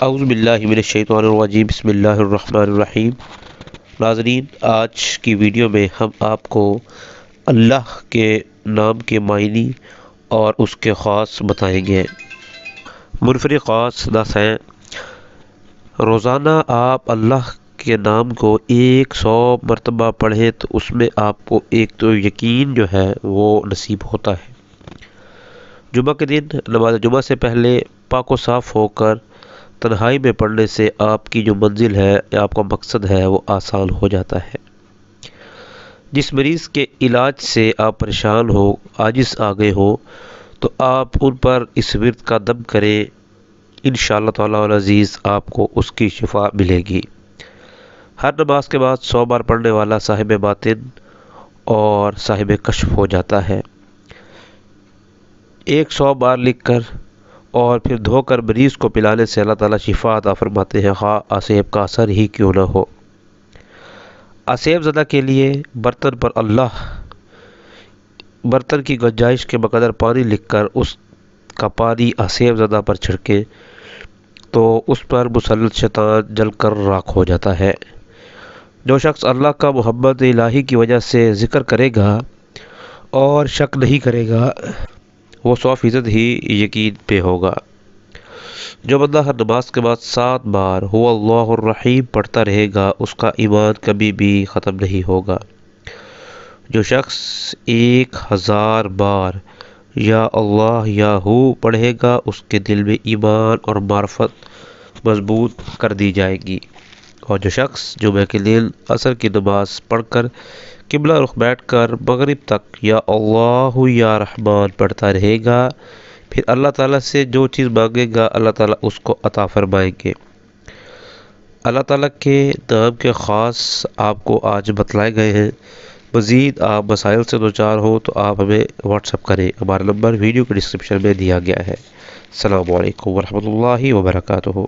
اعوذ باللہ من الشیطان الرجیم بسم اللہ الرحمن الرحیم۔ ناظرین، آج کی ویڈیو میں ہم آپ کو اللہ کے نام کے معنی اور اس کے خاص بتائیں گے۔ منفرد خاص دس ہیں۔ روزانہ آپ اللہ کے نام کو 100 مرتبہ پڑھیں تو اس میں آپ کو ایک تو یقین جو ہے وہ نصیب ہوتا ہے۔ جمعہ کے دن نماز جمعہ سے پہلے پاک و صاف ہو کر تنہائی میں پڑھنے سے آپ کی جو منزل ہے یا آپ کا مقصد ہے وہ آسان ہو جاتا ہے۔ جس مریض کے علاج سے آپ پریشان ہو، عاجز آ گئے ہو، تو آپ ان پر اس ورد کا دم کریں، انشاءاللہ تعالی العزیز آپ کو اس کی شفا ملے گی۔ ہر نماز کے بعد 100 بار پڑھنے والا صاحب باطن اور صاحب کشف ہو جاتا ہے۔ 100 بار لکھ کر اور پھر دھو کر مریض کو پلانے سے اللہ تعالیٰ شفا عطا فرماتے ہیں، خواہ آسیب کا اثر ہی کیوں نہ ہو۔ آسیب زدہ کے لیے برتن کی گنجائش کے بقدر پانی لکھ کر اس کا پانی آسیب زدہ پر چھڑکیں تو اس پر مسلط شیطان جل کر راکھ ہو جاتا ہے۔ جو شخص اللہ کا محبت الہی کی وجہ سے ذکر کرے گا اور شک نہیں کرے گا، وہ 100% ہی یقین پہ ہوگا۔ جو بندہ ہر نماز کے بعد 7 بار هو اللہ الرحیم پڑھتا رہے گا، اس کا ایمان کبھی بھی ختم نہیں ہوگا۔ جو شخص 1000 بار یا اللہ یا ہو پڑھے گا، اس کے دل میں ایمان اور معرفت مضبوط کر دی جائے گی۔ اور جو شخص جمعہ کے دن عصر کی نماز پڑھ کر قبلہ رخ بیٹھ کر مغرب تک یا اللہ یا رحمان پڑھتا رہے گا، پھر اللہ تعالیٰ سے جو چیز مانگے گا اللہ تعالیٰ اس کو عطا فرمائیں گے۔ اللہ تعالیٰ کے نام کے خاص آپ کو آج بتلائے گئے ہیں۔ مزید آپ مسائل سے دوچار ہو تو آپ ہمیں واٹس اپ کریں، ہمارا نمبر ویڈیو کے ڈسکرپشن میں دیا گیا ہے۔ السلام علیکم ورحمۃ اللہ وبرکاتہ۔